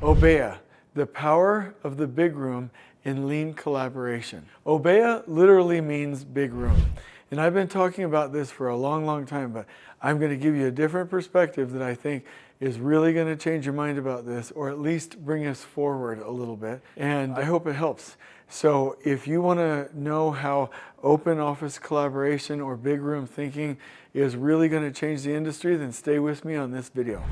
Obeya, the power of the big room in lean collaboration. Obeya literally means big room. And I've been talking about this for a long time, but I'm going to give you a different perspective that I think is really going to change your mind about this, or at least bring us forward a little bit. And I hope it helps. So if you want to know how open office collaboration or big room thinking is really going to change the industry, then stay with me on this video.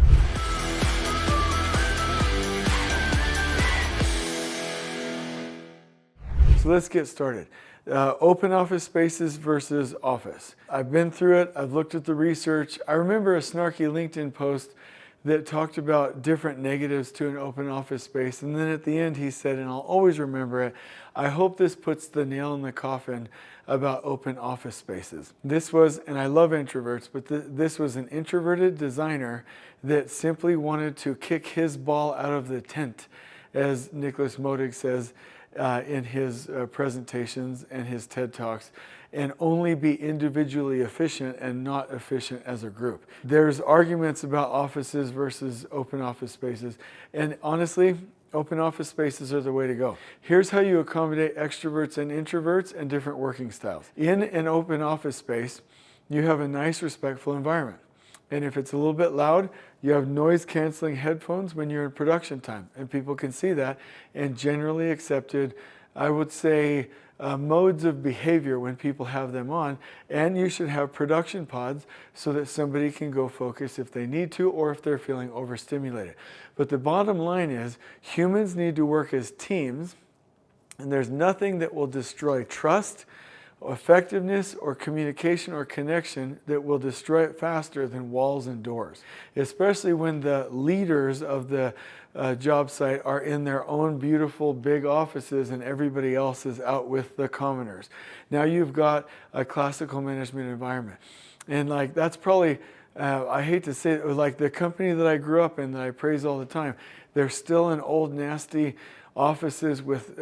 So let's get started. Open office spaces versus office. I've been through it. I've looked at the research. I remember a snarky LinkedIn post that talked about different negatives to an open office space. And then at the end he said, and I'll always remember it, I hope this puts the nail in the coffin about open office spaces. This was, and I love introverts, but this was an introverted designer that simply wanted to kick his ball out of the tent, as Nicholas Modig says, in his presentations and his TED Talks, and only be individually efficient and not efficient as a group. There's arguments about offices versus open office spaces, and honestly, open office spaces are the way to go. Here's how you accommodate extroverts and introverts and different working styles. In an open office space, you have a nice, respectful environment. And if it's a little bit loud, you have noise-canceling headphones when you're in production time. And people can see that, and generally accepted, I would say, modes of behavior when people have them on. And you should have production pods so that somebody can go focus if they need to, or if they're feeling overstimulated. But the bottom line is, humans need to work as teams, and there's nothing that will destroy trust, effectiveness, or communication or connection that will destroy it faster than walls and doors, especially when the leaders of the job site are in their own beautiful big offices and everybody else is out with the commoners. Now you've got a classical management environment, and like that's probably I hate to say it, like the company that I grew up in that I praise all the time, they're still an old nasty offices with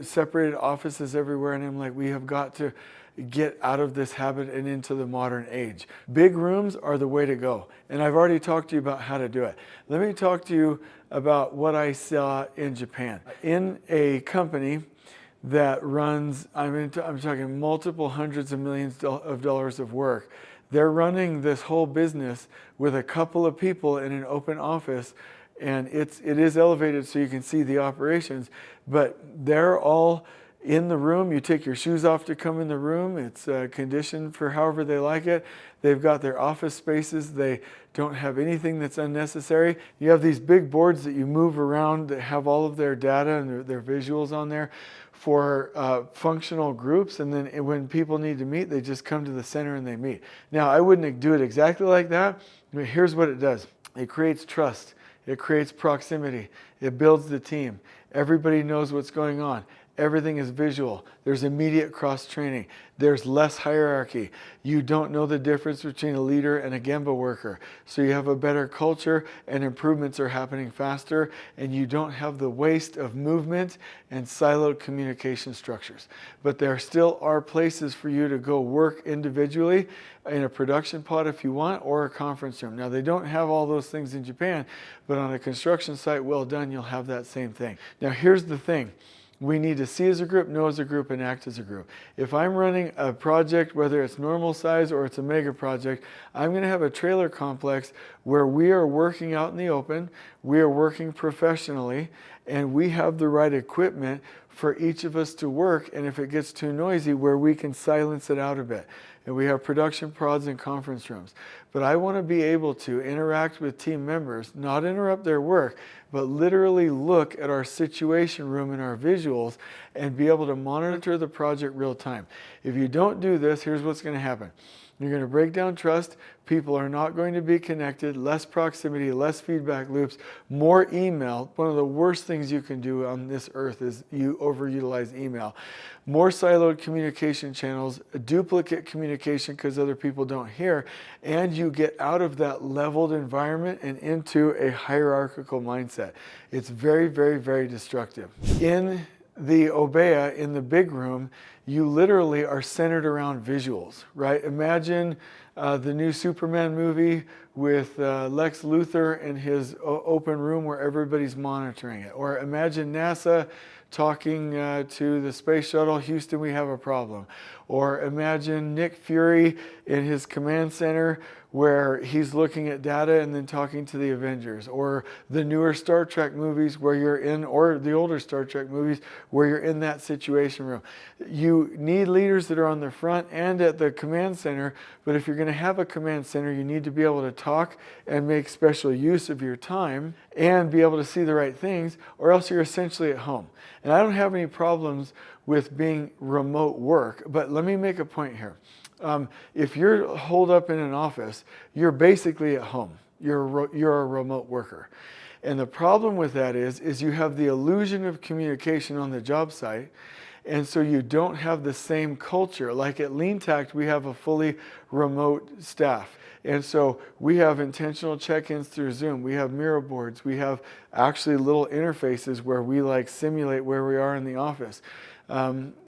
separated offices everywhere, and I'm like, we have got to get out of this habit and into the modern age. Big rooms are the way to go, and I've already talked to you about how to do it. Let me talk to you about what I saw in Japan. In a company that runs, I'm talking multiple hundreds of millions of dollars of work, they're running this whole business with a couple of people in an open office. And it is elevated so you can see the operations, but they're all in the room. You take your shoes off to come in the room. It's conditioned for however they like it. They've got their office spaces. They don't have anything that's unnecessary. You have these big boards that you move around that have all of their data and their visuals on there for functional groups, and then when people need to meet, they just come to the center and they meet. Now, I wouldn't do it exactly like that, but here's what it does. It creates trust. It creates proximity. It builds the team. Everybody knows what's going on. Everything is visual. There's immediate cross-training. There's less hierarchy. You don't know the difference between a leader and a Gemba worker. So you have a better culture, and improvements are happening faster, and you don't have the waste of movement and siloed communication structures. But there still are places for you to go work individually in a production pod if you want, or a conference room. Now, they don't have all those things in Japan, but on a construction site well done, you'll have that same thing. Now, here's the thing. We need to see as a group, know as a group, and act as a group. If I'm running a project, whether it's normal size or it's a mega project, I'm going to have a trailer complex where we are working out in the open, we are working professionally, and we have the right equipment for each of us to work, and if it gets too noisy, where we can silence it out a bit. And we have production pods and conference rooms. But I want to be able to interact with team members, not interrupt their work, but literally look at our situation room and our visuals and be able to monitor the project real time. If you don't do this, here's what's going to happen. You're going to break down trust. People are not going to be connected, less proximity, less feedback loops, more email. One of the worst things you can do on this earth is you overutilize email. More siloed communication channels, duplicate communication because other people don't hear, and you get out of that leveled environment and into a hierarchical mindset. It's very, very, very destructive. In the Obeya, in the big room, you literally are centered around visuals, right? Imagine the new Superman movie with Lex Luthor in his open room where everybody's monitoring it. Or imagine NASA talking to the space shuttle, Houston, we have a problem. Or imagine Nick Fury in his command center where he's looking at data and then talking to the Avengers. Or the newer Star Trek movies where you're in, or the older Star Trek movies where you're in that situation room. You need leaders that are on the front and at the command center, but if you're going to have a command center, you need to be able to talk and make special use of your time and be able to see the right things, or else you're essentially at home. And I don't have any problems with being remote work, but let me make a point here. If you're holed up in an office, you're basically at home. You're a remote worker. And the problem with that is you have the illusion of communication on the job site, and so you don't have the same culture. Like at LeanTact, we have a fully remote staff. And so we have intentional check-ins through Zoom. We have Miro boards. We have actually little interfaces where we like simulate where we are in the office.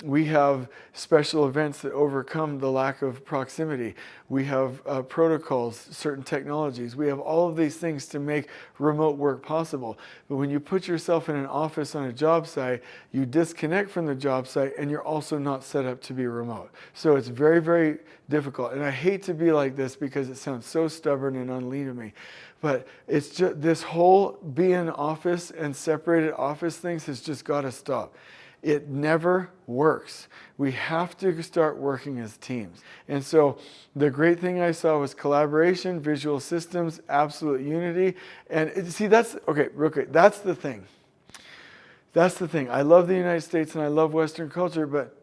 We have special events that overcome the lack of proximity. We have protocols, certain technologies. We have all of these things to make remote work possible. But when you put yourself in an office on a job site, you disconnect from the job site and you're also not set up to be remote. So it's very, very difficult. And I hate to be like this because it sounds so stubborn and unlean to me. But it's just this whole be in office and separated office things has just got to stop. It never works. We have to start working as teams. And so the great thing I saw was collaboration, visual systems, absolute unity. And see, that's, okay, real quick, that's the thing. That's the thing. I love the United States and I love Western culture, but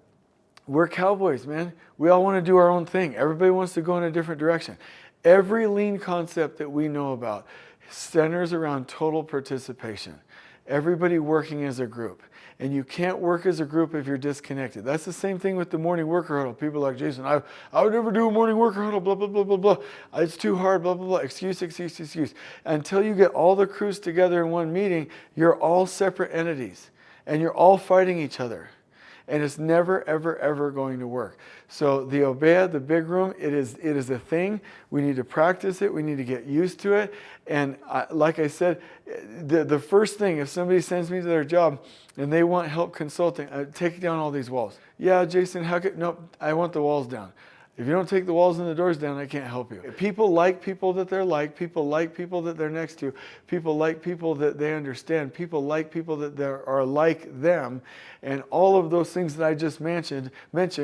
we're cowboys, man. We all want to do our own thing. Everybody wants to go in a different direction. Every lean concept that we know about centers around total participation. Everybody working as a group. And you can't work as a group if you're disconnected. That's the same thing with the morning worker huddle. People are like, Jason, I would never do a morning worker huddle, blah, blah, blah, blah, blah. It's too hard, blah, blah, blah. Excuse. Until you get all the crews together in one meeting, you're all separate entities. And you're all fighting each other. And it's never, ever, ever going to work. So the Obeya, the big room, it is a thing. We need to practice it. We need to get used to it. And like I said, the first thing, if somebody sends me to their job and they want help consulting, take down all these walls. Yeah, Jason, how could, nope, I want the walls down. If you don't take the walls and the doors down, I can't help you. People like people that they're like. People like people that they're next to. People like people that they understand. People like people that are like them. And all of those things that I just mentioned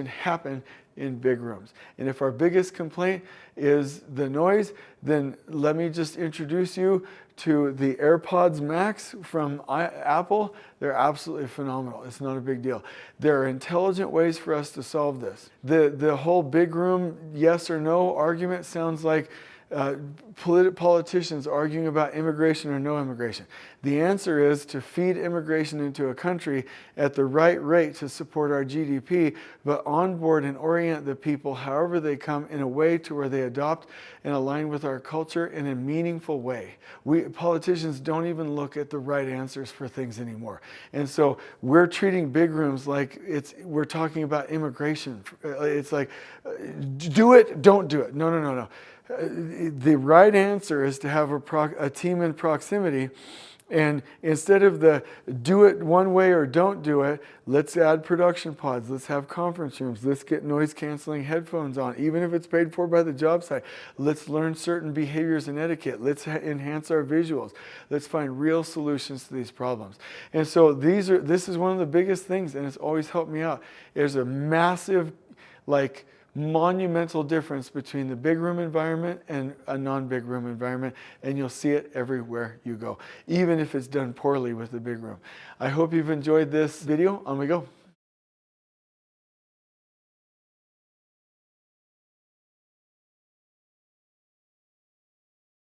happen in big rooms. And if our biggest complaint is the noise, then let me just introduce you to the AirPods Max from Apple. They're absolutely phenomenal. It's not a big deal. There are intelligent ways for us to solve this. The whole big room yes or no argument sounds like politicians arguing about immigration or no immigration. The answer is to feed immigration into a country at the right rate to support our GDP, but onboard and orient the people however they come in a way to where they adopt and align with our culture in a meaningful way. Politicians don't even look at the right answers for things anymore. And so we're treating big rooms like we're talking about immigration. It's like, do it, don't do it. No. The right answer is to have a team in proximity, and instead of the do it one way or don't do it, let's add production pods, let's have conference rooms, let's get noise canceling headphones on, even if it's paid for by the job site. Let's learn certain behaviors and etiquette. Let's enhance our visuals. Let's find real solutions to these problems. And so this is one of the biggest things, and it's always helped me out. There's a massive, monumental difference between the big room environment and a non-big room environment, and you'll see it everywhere you go, even if it's done poorly with the big room. I hope you've enjoyed this video. On we go.